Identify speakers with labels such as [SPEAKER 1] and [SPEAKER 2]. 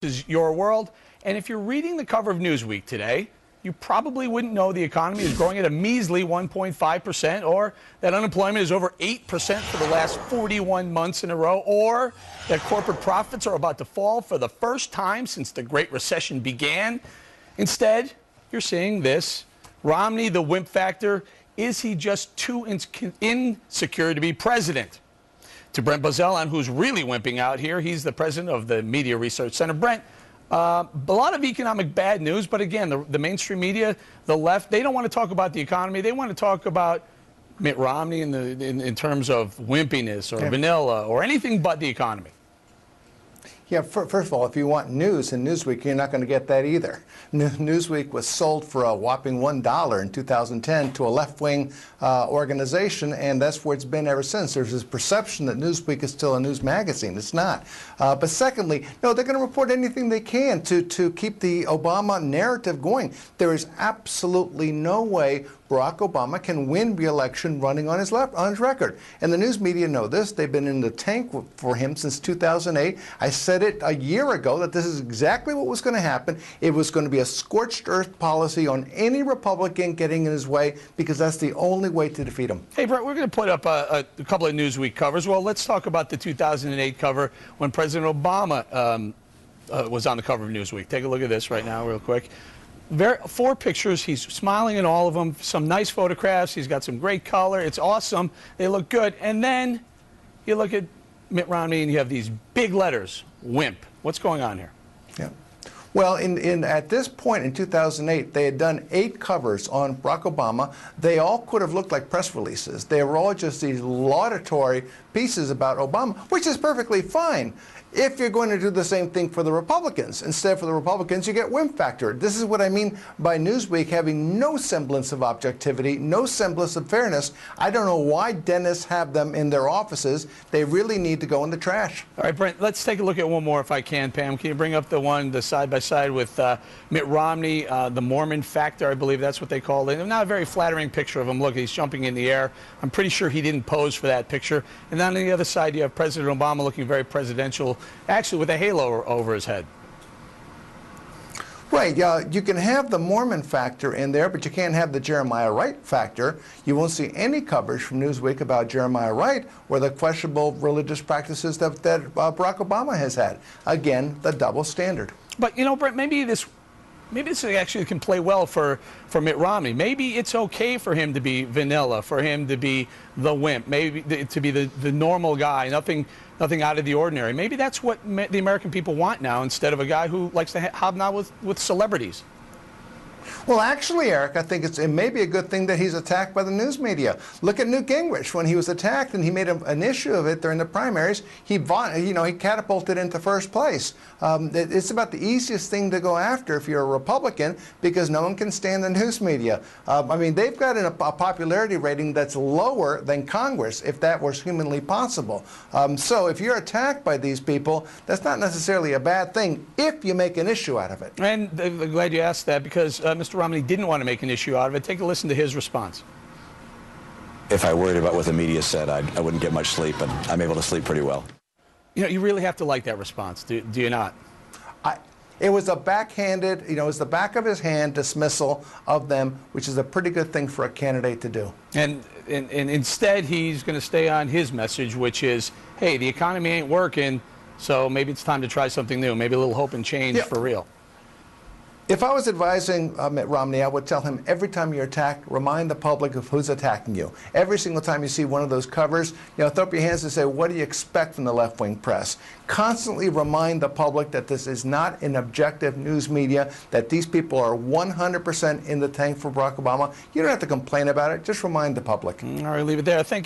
[SPEAKER 1] Is your world. And if you're reading the cover of Newsweek today, you probably wouldn't know the economy is growing at a measly 1.5%, or that unemployment is over 8% for the last 41 months in a row, or that corporate profits are about to fall for the first time since the Great Recession began. Instead, you're seeing this. Romney, the wimp factor. Is he just too insecure to be president? To Brent Bozell, who's really wimping out here. He's the president of the Media Research Center. Brent, a lot of economic bad news, but again, the mainstream media, the left, they don't want to talk about the economy. They want to talk about Mitt Romney in terms of wimpiness or vanilla or anything but the economy.
[SPEAKER 2] Yeah, first of all, if you want news in Newsweek, you're not going to get that either. Newsweek was sold for a whopping $1 in 2010 to a left-wing organization, and that's where it's been ever since. There's this perception that Newsweek is still a news magazine. It's not. But secondly, no, they're going to report anything they can to keep the Obama narrative going. There is absolutely no way Barack Obama can win re-election running on his record. And the news media know this. They've been in the tank for him since 2008. I said it a year ago that this is exactly what was going to happen. It was going to be a scorched earth policy on any Republican getting in his way, because that's the only way to defeat him.
[SPEAKER 1] Hey, Brett, we're going to put up a couple of Newsweek covers. Well, let's talk about the 2008 cover when President Obama was on the cover of Newsweek. Take a look at this right now real quick. Four pictures. He's smiling in all of them. Some nice photographs. He's got some great color. It's awesome. They look good. And then you look at Mitt Romney and you have these big letters, WIMP. What's going on here?
[SPEAKER 2] Yeah. Well, at this point in 2008, they had done 8 covers on Barack Obama. They all could have looked like press releases. They were all just these laudatory pieces about Obama, which is perfectly fine if you're going to do the same thing for the Republicans. Instead, for the Republicans, you get wimp factor. This is what I mean by Newsweek having no semblance of objectivity, no semblance of fairness. I don't know why dentists have them in their offices. They really need to go in the trash.
[SPEAKER 1] All right, Brent, let's take a look at one more if I can. Pam, can you bring up the side-by-side with Mitt Romney, the Mormon factor, I believe that's what they called it. Not a very flattering picture of him. Look, he's jumping in the air. I'm pretty sure he didn't pose for that picture. And then on the other side, you have President Obama looking very presidential, actually with a halo over his head.
[SPEAKER 2] Right. You can have the Mormon factor in there, but you can't have the Jeremiah Wright factor. You won't see any coverage from Newsweek about Jeremiah Wright or the questionable religious practices that Barack Obama has had. Again, the double standard.
[SPEAKER 1] But, you know, Brent, maybe this actually can play well for Mitt Romney. Maybe it's okay for him to be vanilla, for him to be the wimp, maybe to be the normal guy, nothing out of the ordinary. Maybe that's what the American people want now, instead of a guy who likes to hobnob with celebrities.
[SPEAKER 2] Well, actually, Eric, I think it may be a good thing that he's attacked by the news media. Look at Newt Gingrich. When he was attacked and he made an issue of it during the primaries, he catapulted into first place. It's about the easiest thing to go after if you're a Republican, because no one can stand the news media. I mean, they've got a popularity rating that's lower than Congress, if that was humanly possible. So if you're attacked by these people, that's not necessarily a bad thing if you make an issue out of it.
[SPEAKER 1] And I'm glad you asked that, because Mr. Romney didn't want to make an issue out of it. Take a listen to his response.
[SPEAKER 3] If I worried about what the media said, I wouldn't get much sleep, and I'm able to sleep pretty well.
[SPEAKER 1] You know, you really have to like that response, do you not?
[SPEAKER 2] It was a backhanded, it was the back of his hand dismissal of them, which is a pretty good thing for a candidate to do.
[SPEAKER 1] And instead, he's going to stay on his message, which is, hey, the economy ain't working, so maybe it's time to try something new, maybe a little hope and change for real.
[SPEAKER 2] If I was advising Mitt Romney, I would tell him, every time you're attacked, remind the public of who's attacking you. Every single time you see one of those covers, throw up your hands and say, what do you expect from the left-wing press? Constantly remind the public that this is not an objective news media, that these people are 100% in the tank for Barack Obama. You don't have to complain about it. Just remind the public.
[SPEAKER 1] All right, leave it there. Thank you.